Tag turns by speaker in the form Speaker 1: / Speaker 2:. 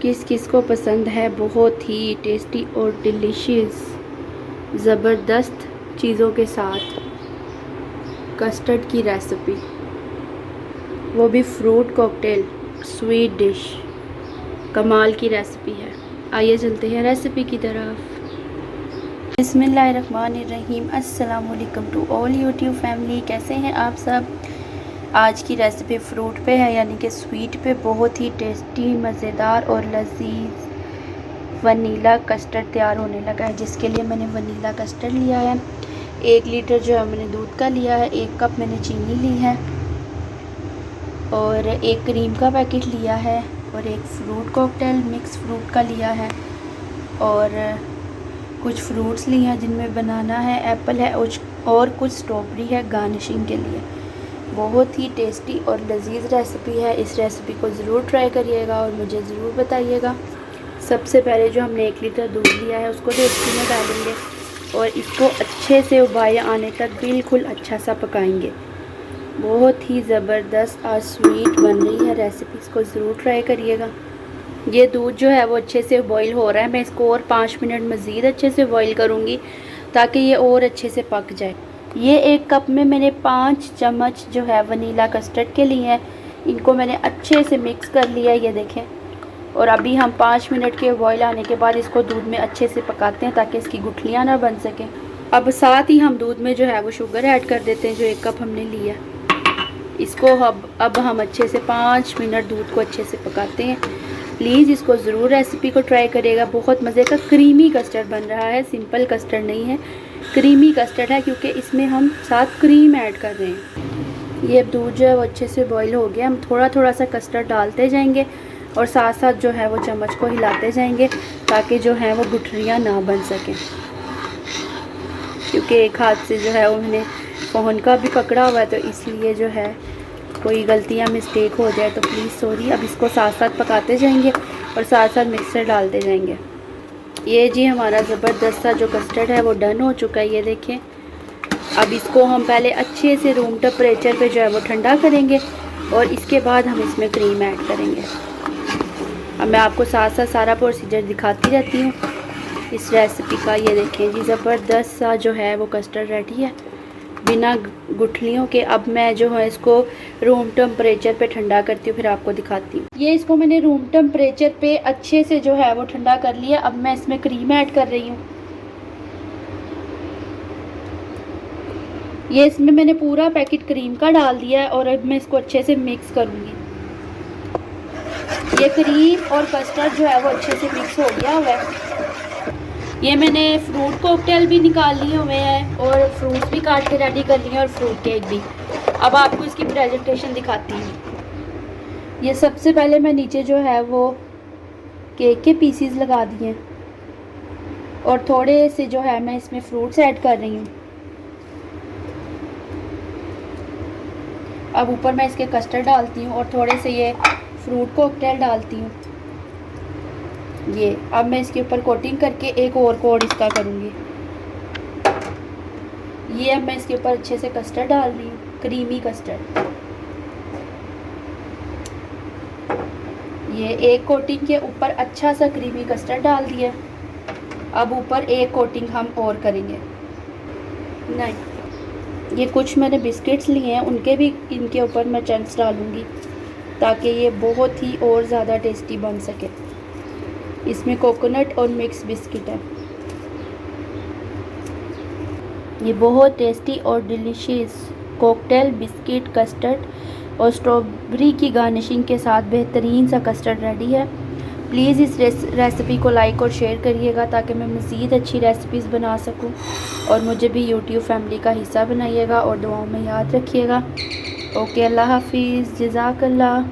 Speaker 1: किस किस को पसंद है बहुत ही टेस्टी और डिलीशियस ज़बरदस्त चीज़ों के साथ कस्टर्ड की रेसिपी, वो भी फ्रूट कॉकटेल स्वीट डिश। कमाल की रेसिपी है। आइए चलते हैं रेसिपी की तरफ। बिस्मिल्लाहिर्रहमानिर्रहीम। अस्सलाम वालेकुम टू ऑल यूट्यूब फैमिली। कैसे हैं आप सब। आज की रेसिपी फ्रूट पे है, यानी कि स्वीट पे। बहुत ही टेस्टी, मज़ेदार और लजीज वनीला कस्टर्ड तैयार होने लगा है, जिसके लिए मैंने वनीला कस्टर्ड लिया है। 1 लीटर जो है मैंने दूध का लिया है, 1 कप मैंने चीनी ली है और 1 क्रीम का पैकेट लिया है और 1 फ्रूट कॉकटेल मिक्स फ्रूट का लिया है और कुछ फ्रूट्स लिए हैं जिनमें बनाना है, एप्पल है और कुछ स्ट्रॉबेरी है गार्निशिंग के लिए। बहुत ही टेस्टी और लजीज रेसिपी है। इस रेसिपी को ज़रूर ट्राई करिएगा और मुझे ज़रूर बताइएगा। सबसे पहले जो हमने 1 लीटर दूध लिया है उसको डेगची में डालेंगे और इसको अच्छे से उबाल आने तक बिल्कुल अच्छा सा पकाएंगे। बहुत ही ज़बरदस्त आज स्वीट बन रही है रेसिपी, इसको ज़रूर ट्राई करिएगा। ये दूध जो है वो अच्छे से बॉईल हो रहा है। मैं इसको और 5 मिनट मज़ीद अच्छे से बॉईल करूँगी ताकि ये और अच्छे से पक जाए। ये 1 कप में मैंने 5 चम्मच जो है वनीला कस्टर्ड के लिए हैं, इनको मैंने अच्छे से मिक्स कर लिया है, ये देखें। और अभी हम 5 मिनट के बॉईल आने के बाद इसको दूध में अच्छे से पकाते हैं ताकि इसकी गुठलियाँ ना बन सकें। अब साथ ही हम दूध में जो है वो शुगर ऐड कर देते हैं, जो 1 कप हमने लिया। इसको अब हम अच्छे से 5 मिनट दूध को अच्छे से पकाते हैं। प्लीज़ इसको ज़रूर रेसिपी को ट्राई करिएगा। बहुत मज़े का क्रीमी कस्टर्ड बन रहा है, सिंपल कस्टर्ड नहीं है, क्रीमी कस्टर्ड है, क्योंकि इसमें हम साथ क्रीम ऐड कर रहे हैं। ये दूध जो है वो अच्छे से बॉईल हो गया। हम थोड़ा थोड़ा सा कस्टर्ड डालते जाएंगे और साथ साथ जो है वो चम्मच को हिलाते जाएंगे ताकि जो है वो गुठलियाँ ना बन सकें, क्योंकि एक हाथ से जो है उन्होंने फ़ोन का भी पकड़ा हुआ है, तो इसलिए जो है कोई गलतियाँ मिस्टेक हो जाए तो प्लीज़ सॉरी। अब इसको साथ साथ पकाते जाएंगे और साथ साथ मिक्सर डालते जाएंगे। ये जी हमारा ज़बरदस्त सा जो कस्टर्ड है वो डन हो चुका है, ये देखें। अब इसको हम पहले अच्छे से रूम टेम्परेचर पे जो है वो ठंडा करेंगे और इसके बाद हम इसमें क्रीम ऐड करेंगे। अब मैं आपको साथ साथ सारा प्रोसीजर दिखाती रहती हूँ इस रेसिपी का। ये देखें जी, ज़बरदस्त सा जो है वो कस्टर्ड रेडी है बिना गुठलियों के। अब मैं जो है इसको रूम टेम्परेचर पे ठंडा करती हूँ, फिर आपको दिखाती हूँ। ये इसको मैंने रूम टेम्परेचर पे अच्छे से जो है वो ठंडा कर लिया। अब मैं इसमें क्रीम ऐड कर रही हूँ। ये इसमें मैंने पूरा पैकेट क्रीम का डाल दिया है और अब मैं इसको अच्छे से मिक्स करूँगी। ये क्रीम और कस्टर्ड जो है वो अच्छे से मिक्स हो गया हुआ है। ये मैंने फ्रूट कॉकटेल भी निकाल लिए हुए हैं और फ्रूट्स भी काट के रेडी कर लिए और फ्रूट केक भी। अब आपको इसकी प्रेजेंटेशन दिखाती हूँ। ये सबसे पहले मैं नीचे जो है वो केक के पीसीज लगा दिए और थोड़े से जो है मैं इसमें फ्रूट्स ऐड कर रही हूँ। अब ऊपर मैं इसके कस्टर्ड डालती हूँ और थोड़े से ये फ्रूट कॉकटेल डालती हूँ। ये अब मैं इसके ऊपर कोटिंग करके एक और कोट इसका करूँगी। ये अब मैं इसके ऊपर अच्छे से कस्टर्ड डाल रही हूँ, क्रीमी कस्टर्ड। ये एक कोटिंग के ऊपर अच्छा सा क्रीमी कस्टर्ड डाल दिया। अब ऊपर एक कोटिंग हम और करेंगे। नहीं, ये कुछ मैंने बिस्किट्स लिए हैं, उनके भी इनके ऊपर मैं चंक्स डालूँगी ताकि ये बहुत ही और ज़्यादा टेस्टी बन सके। इसमें कोकोनट और मिक्स बिस्किट है। ये बहुत टेस्टी और डिलीशियस कॉकटेल बिस्किट कस्टर्ड और स्ट्रॉबेरी की गार्निशिंग के साथ बेहतरीन सा कस्टर्ड रेडी है। प्लीज़ इस रेसिपी को लाइक और शेयर करिएगा ताकि मैं मज़ीद अच्छी रेसिपीज़ बना सकूं और मुझे भी यूट्यूब फैमिली का हिस्सा बनाइएगा और दुआओं में याद रखिएगा। ओके, अल्लाह हाफिज़, जज़ाकल्लाह।